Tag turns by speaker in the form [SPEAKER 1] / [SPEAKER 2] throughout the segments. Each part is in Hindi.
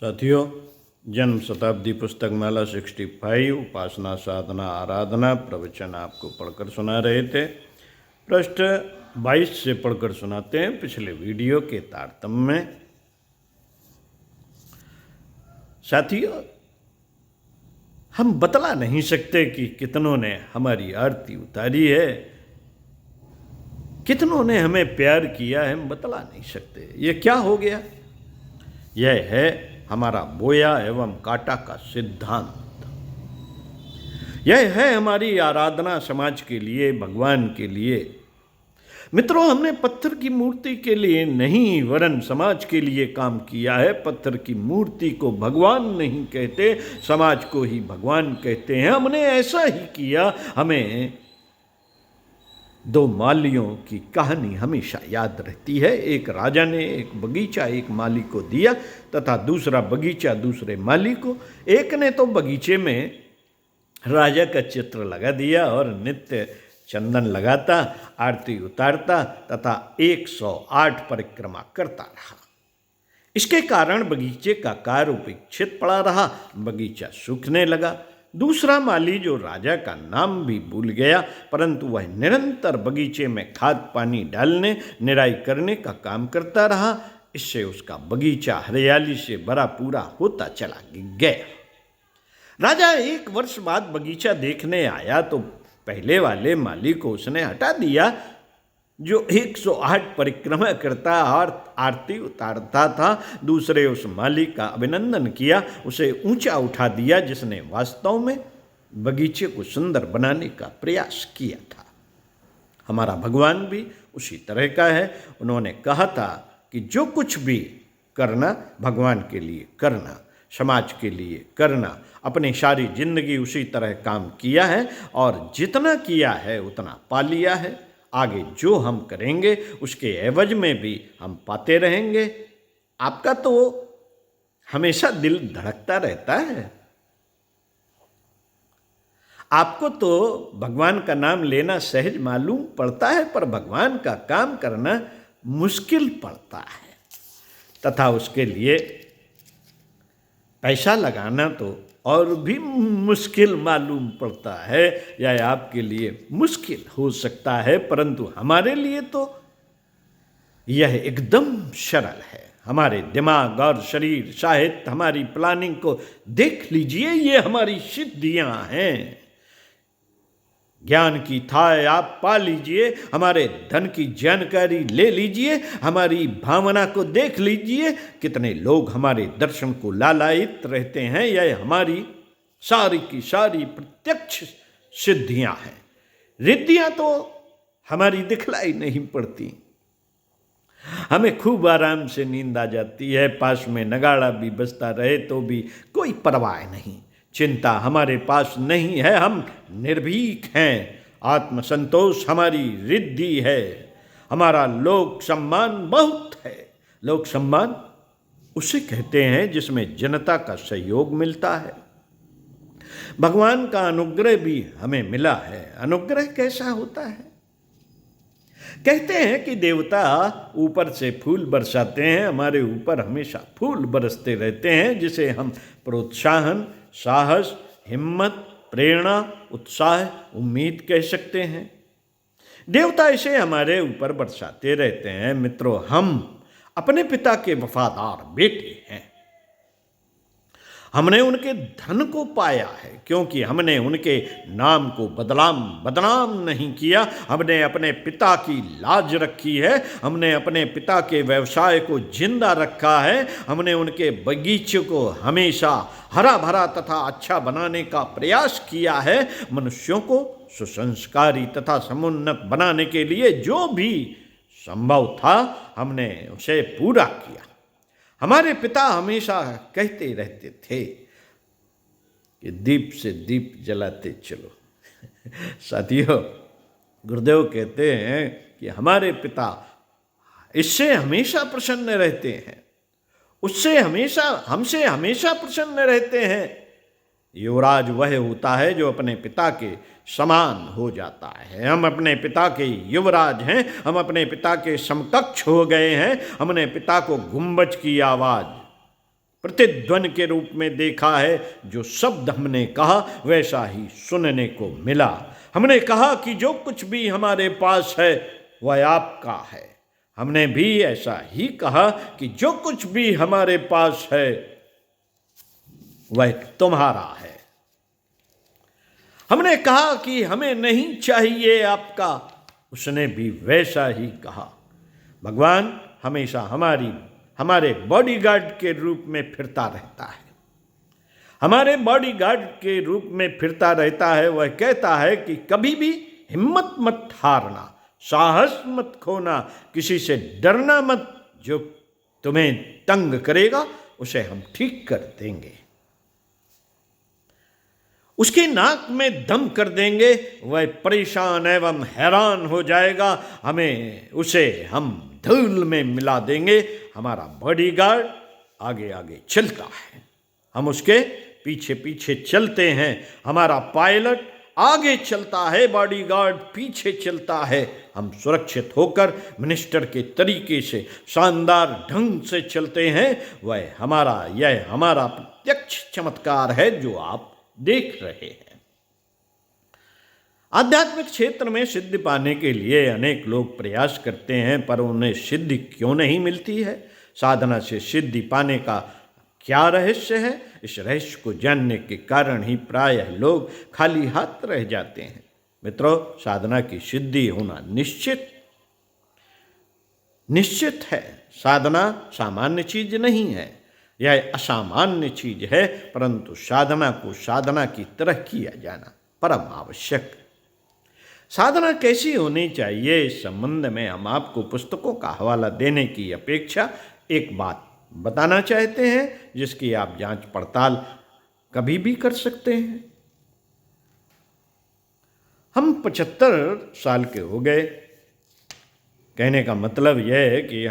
[SPEAKER 1] साथियों, जन्म शताब्दी पुस्तक माला 65 उपासना साधना आराधना प्रवचन आपको पढ़कर सुना रहे थे। पृष्ठ 22 से पढ़कर सुनाते हैं पिछले वीडियो के तारतम्य में। साथियों, हम बतला नहीं सकते कि कितनों ने हमारी आरती उतारी है, कितनों ने हमें प्यार किया है, हम बतला नहीं सकते। ये क्या हो गया? यह है हमारा बोया एवं काटा का सिद्धांत। यह है हमारी आराधना समाज के लिए, भगवान के लिए। मित्रों, हमने पत्थर की मूर्ति के लिए नहीं वरन समाज के लिए काम किया है। पत्थर की मूर्ति को भगवान नहीं कहते, समाज को ही भगवान कहते हैं। हमने ऐसा ही किया। हमें दो मालियों की कहानी हमेशा याद रहती है। एक राजा ने एक बगीचा एक माली को दिया तथा दूसरा बगीचा दूसरे माली को। एक ने तो बगीचे में राजा का चित्र लगा दिया और नित्य चंदन लगाता, आरती उतारता तथा 108 परिक्रमा करता रहा। इसके कारण बगीचे का कार्य उपेक्षित पड़ा रहा, बगीचा सूखने लगा। दूसरा माली जो राजा का नाम भी भूल गया, परंतु वह निरंतर बगीचे में खाद पानी डालने, निराई करने का काम करता रहा। इससे उसका बगीचा हरियाली से भरा पूरा होता चला गया। राजा 1 वर्ष बाद बगीचा देखने आया तो पहले वाले माली को उसने हटा दिया, जो 108 परिक्रमा करता और आरती उतारता था। दूसरे उस माली का अभिनंदन किया, उसे ऊंचा उठा दिया, जिसने वास्तव में बगीचे को सुंदर बनाने का प्रयास किया था। हमारा भगवान भी उसी तरह का है। उन्होंने कहा था कि जो कुछ भी करना भगवान के लिए करना, समाज के लिए करना। अपनी सारी जिंदगी उसी तरह काम किया है और जितना किया है उतना पा लिया है। आगे जो हम करेंगे उसके एवज में भी हम पाते रहेंगे। आपका तो हमेशा दिल धड़कता रहता है। आपको तो भगवान का नाम लेना सहज मालूम पड़ता है, पर भगवान का काम करना मुश्किल पड़ता है तथा उसके लिए पैसा लगाना तो और भी मुश्किल मालूम पड़ता है। यह आपके लिए मुश्किल हो सकता है, परंतु हमारे लिए तो यह एकदम सरल है। हमारे दिमाग और शरीर, साहित्य, हमारी प्लानिंग को देख लीजिए, ये हमारी सिद्धियां हैं। ज्ञान की थाह आप पा लीजिए, हमारे धन की जानकारी ले लीजिए, हमारी भावना को देख लीजिए। कितने लोग हमारे दर्शन को लालायित रहते हैं। यह हमारी सारी की सारी प्रत्यक्ष सिद्धियां हैं। रिद्धियां तो हमारी दिखलाई नहीं पड़ती। हमें खूब आराम से नींद आ जाती है। पास में नगाड़ा भी बजता रहे तो भी कोई परवाह नहीं। चिंता हमारे पास नहीं है, हम निर्भीक हैं। आत्मसंतोष हमारी रिद्धि है। हमारा लोक सम्मान बहुत है। लोक सम्मान उसे कहते हैं जिसमें जनता का सहयोग मिलता है। भगवान का अनुग्रह भी हमें मिला है। अनुग्रह कैसा होता है? कहते हैं कि देवता ऊपर से फूल बरसाते हैं, हमारे ऊपर हमेशा फूल बरसते रहते हैं, जिसे हम प्रोत्साहन, साहस, हिम्मत, प्रेरणा, उत्साह, उम्मीद कह सकते हैं। देवता इसे हमारे ऊपर बरसाते रहते हैं। मित्रों, हम अपने पिता के वफादार बेटे हैं। हमने उनके धन को पाया है क्योंकि हमने उनके नाम को बदनाम नहीं किया। हमने अपने पिता की लाज रखी है। हमने अपने पिता के व्यवसाय को जिंदा रखा है। हमने उनके बगीचे को हमेशा हरा भरा तथा अच्छा बनाने का प्रयास किया है। मनुष्यों को सुसंस्कारी तथा समुन्नत बनाने के लिए जो भी संभव था, हमने उसे पूरा किया। हमारे पिता हमेशा कहते रहते थे कि दीप से दीप जलाते चलो। साथियों, गुरुदेव कहते हैं कि हमारे पिता इससे हमेशा प्रसन्न रहते हैं, हमसे हमेशा प्रसन्न रहते हैं। युवराज वह होता है जो अपने पिता के समान हो जाता है। हम अपने पिता के युवराज हैं, हम अपने पिता के समकक्ष हो गए हैं। हमने पिता को गुंबज की आवाज प्रतिध्वनि के रूप में देखा है। जो शब्द हमने कहा वैसा ही सुनने को मिला। हमने कहा कि जो कुछ भी हमारे पास है वह आपका है। हमने भी ऐसा ही कहा कि जो कुछ भी हमारे पास है वह तुम्हारा है। हमने कहा कि हमें नहीं चाहिए आपका, उसने भी वैसा ही कहा। भगवान हमेशा हमारे बॉडीगार्ड के रूप में फिरता रहता है। हमारे बॉडीगार्ड के रूप में फिरता रहता है। वह कहता है कि कभी भी हिम्मत मत हारना, साहस मत खोना, किसी से डरना मत। जो तुम्हें तंग करेगा उसे हम ठीक कर देंगे, उसकी नाक में दम कर देंगे। वह परेशान एवं हैरान हो जाएगा, उसे हम धूल में मिला देंगे। हमारा बॉडीगार्ड आगे आगे चलता है, हम उसके पीछे पीछे चलते हैं। हमारा पायलट आगे चलता है, बॉडीगार्ड पीछे चलता है। हम सुरक्षित होकर मिनिस्टर के तरीके से शानदार ढंग से चलते हैं। यह हमारा प्रत्यक्ष चमत्कार है जो आप देख रहे हैं। आध्यात्मिक क्षेत्र में सिद्धि पाने के लिए अनेक लोग प्रयास करते हैं, पर उन्हें सिद्धि क्यों नहीं मिलती है? साधना से सिद्धि पाने का क्या रहस्य है? इस रहस्य को जानने के कारण ही प्रायः लोग खाली हाथ रह जाते हैं। मित्रों, साधना की सिद्धि होना निश्चित है। साधना सामान्य चीज नहीं है, यह असामान्य चीज है, परंतु साधना को साधना की तरह किया जाना परम आवश्यक। साधना कैसी होनी चाहिए, इस संबंध में हम आपको पुस्तकों का हवाला देने की अपेक्षा एक बात बताना चाहते हैं, जिसकी आप जांच पड़ताल कभी भी कर सकते हैं। हम 75 साल के हो गए। कहने का मतलब यह है कि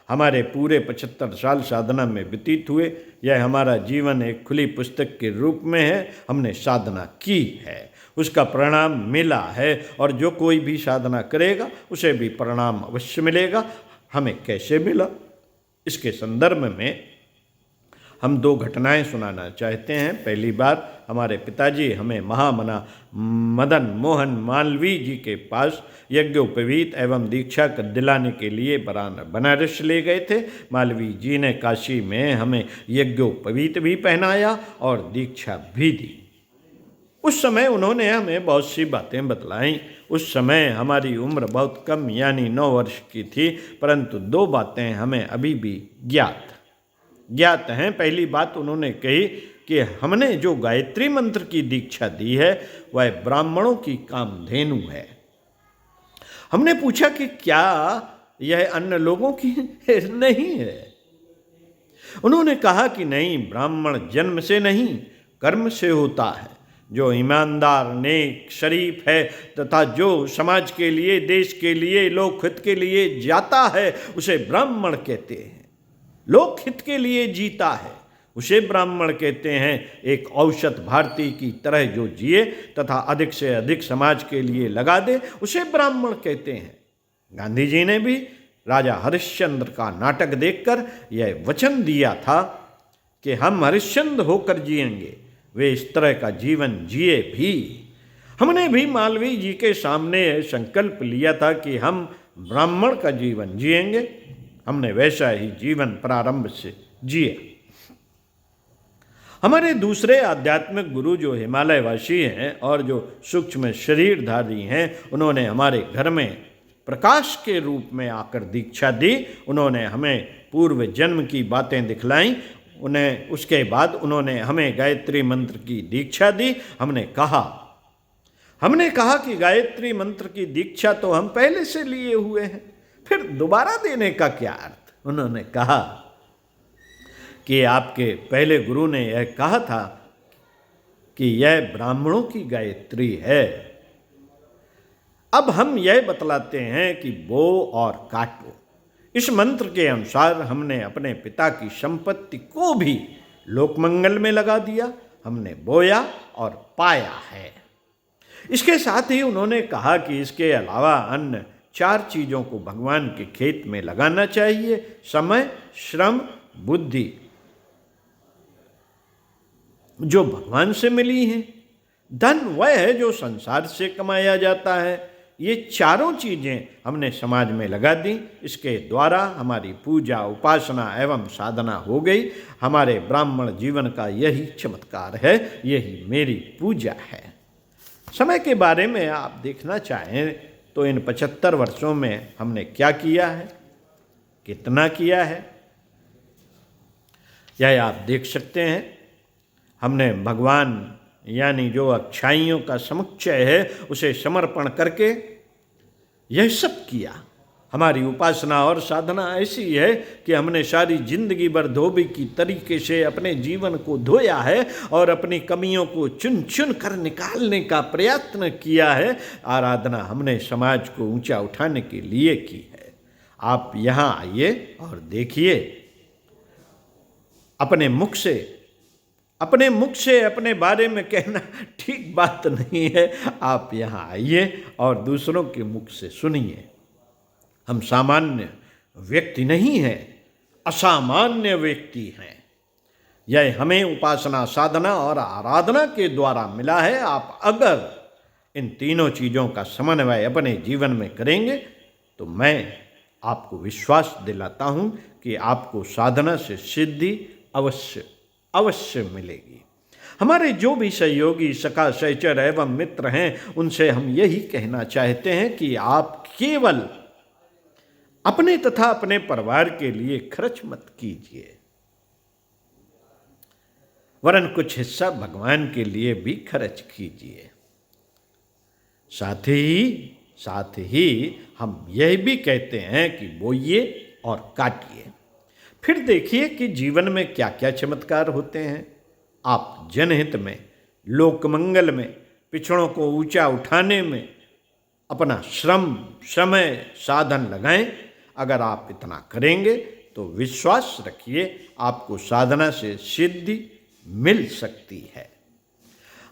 [SPEAKER 1] हमारे पूरे 75 साल साधना में व्यतीत हुए। यह हमारा जीवन एक खुली पुस्तक के रूप में है। हमने साधना की है, उसका परिणाम मिला है, और जो कोई भी साधना करेगा उसे भी परिणाम अवश्य मिलेगा। हमें कैसे मिला, इसके संदर्भ में हम 2 घटनाएं सुनाना चाहते हैं। पहली बार हमारे पिताजी हमें महामना मदन मोहन मालवीय जी के पास यज्ञोपवीत एवं दीक्षा दिलाने के लिए बनारस ले गए थे। मालवीय जी ने काशी में हमें यज्ञोपवीत भी पहनाया और दीक्षा भी दी। उस समय उन्होंने हमें बहुत सी बातें बतलाई। उस समय हमारी उम्र बहुत कम यानी 9 वर्ष की थी, परंतु 2 बातें हमें अभी भी ज्ञात हैं। पहली बात उन्होंने कही कि हमने जो गायत्री मंत्र की दीक्षा दी है वह ब्राह्मणों की कामधेनु है। हमने पूछा कि क्या यह अन्य लोगों की नहीं है? उन्होंने कहा कि नहीं, ब्राह्मण जन्म से नहीं कर्म से होता है। जो ईमानदार, नेक, शरीफ है तथा जो समाज के लिए, देश के लिए, लोकहित के लिए जाता है उसे ब्राह्मण कहते हैं। लोकहित के लिए जीता है उसे ब्राह्मण कहते हैं। एक औसत भारतीय की तरह जो जिए तथा अधिक से अधिक समाज के लिए लगा दे उसे ब्राह्मण कहते हैं। गांधी जी ने भी राजा हरिश्चंद्र का नाटक देखकर यह वचन दिया था कि हम हरिश्चंद्र होकर जिएंगे। वे इस तरह का जीवन जिए भी। हमने भी मालवीय जी के सामने संकल्प लिया था कि हम ब्राह्मण का जीवन जिएंगे। हमने वैसा ही जीवन प्रारंभ से जिया। हमारे दूसरे आध्यात्मिक गुरु जो हिमालयवासी हैं और जो सूक्ष्म शरीरधारी हैं, उन्होंने हमारे घर में प्रकाश के रूप में आकर दीक्षा दी। उन्होंने हमें पूर्व जन्म की बातें दिखलाई। उसके बाद उन्होंने हमें गायत्री मंत्र की दीक्षा दी। हमने कहा कि गायत्री मंत्र की दीक्षा तो हम पहले से लिए हुए हैं, फिर दोबारा देने का क्या अर्थ? उन्होंने कहा कि आपके पहले गुरु ने यह कहा था कि यह ब्राह्मणों की गायत्री है। अब हम यह बतलाते हैं कि बो और काटो। इस मंत्र के अनुसार हमने अपने पिता की संपत्ति को भी लोकमंगल में लगा दिया। हमने बोया और पाया है। इसके साथ ही उन्होंने कहा कि इसके अलावा अन्य 4 चीज़ों को भगवान के खेत में लगाना चाहिए: समय, श्रम, बुद्धि जो भगवान से मिली हैं। धन वह है जो संसार से कमाया जाता है। ये चारों चीज़ें हमने समाज में लगा दी। इसके द्वारा हमारी पूजा, उपासना एवं साधना हो गई। हमारे ब्राह्मण जीवन का यही चमत्कार है, यही मेरी पूजा है। समय के बारे में आप देखना चाहें तो इन 75 वर्षों में हमने क्या किया है, कितना किया है, यह आप देख सकते हैं। हमने भगवान यानी जो अच्छाइयों का समुच्चय है उसे समर्पण करके यह सब किया। हमारी उपासना और साधना ऐसी है कि हमने सारी जिंदगी भर धोबी की तरीके से अपने जीवन को धोया है और अपनी कमियों को चुन चुन कर निकालने का प्रयत्न किया है। आराधना हमने समाज को ऊंचा उठाने के लिए की है। आप यहाँ आइए और देखिए, अपने मुख से अपने बारे में कहना ठीक बात नहीं है। आप यहाँ आइए और दूसरों के मुख से सुनिए। हम सामान्य व्यक्ति नहीं हैं, असामान्य व्यक्ति हैं। यह हमें उपासना, साधना और आराधना के द्वारा मिला है। आप अगर इन तीनों चीज़ों का समन्वय अपने जीवन में करेंगे तो मैं आपको विश्वास दिलाता हूँ कि आपको साधना से सिद्धि अवश्य मिलेगी। हमारे जो भी सहयोगी, सखा, सहचर एवं मित्र हैं, उनसे हम यही कहना चाहते हैं कि आप केवल अपने तथा अपने परिवार के लिए खर्च मत कीजिए, वरन कुछ हिस्सा भगवान के लिए भी खर्च कीजिए। साथ ही हम यह भी कहते हैं कि बोइए और काटिए। फिर देखिए कि जीवन में क्या क्या चमत्कार होते हैं। आप जनहित में, लोक मंगल में, पिछड़ों को ऊंचा उठाने में अपना श्रम, समय, साधन लगाएं। अगर आप इतना करेंगे तो विश्वास रखिए आपको साधना से सिद्धि मिल सकती है।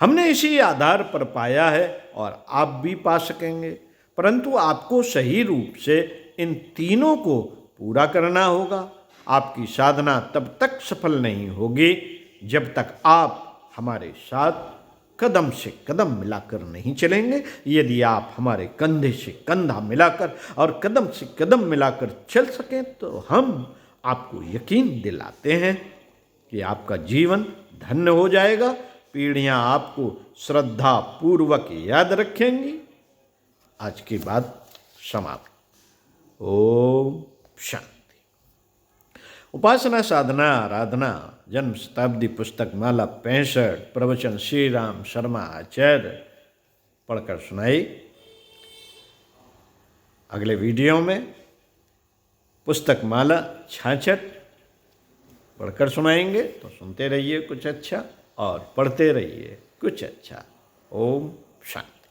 [SPEAKER 1] हमने इसी आधार पर पाया है और आप भी पा सकेंगे, परंतु आपको सही रूप से इन तीनों को पूरा करना होगा। आपकी साधना तब तक सफल नहीं होगी जब तक आप हमारे साथ कदम से कदम मिलाकर नहीं चलेंगे। यदि आप हमारे कंधे से कंधा मिलाकर और कदम से कदम मिलाकर चल सकें तो हम आपको यकीन दिलाते हैं कि आपका जीवन धन्य हो जाएगा। पीढ़ियां आपको श्रद्धा पूर्वक याद रखेंगी। आज की बात समाप्त। ओम शांति। उपासना, साधना, आराधना जन्म शताब्दी पुस्तक माला 65 प्रवचन श्री राम शर्मा आचार्य पढ़कर सुनाई। अगले वीडियो में पुस्तक माला 66 पढ़कर सुनाएंगे। तो सुनते रहिए कुछ अच्छा और पढ़ते रहिए कुछ अच्छा। ओम शांति।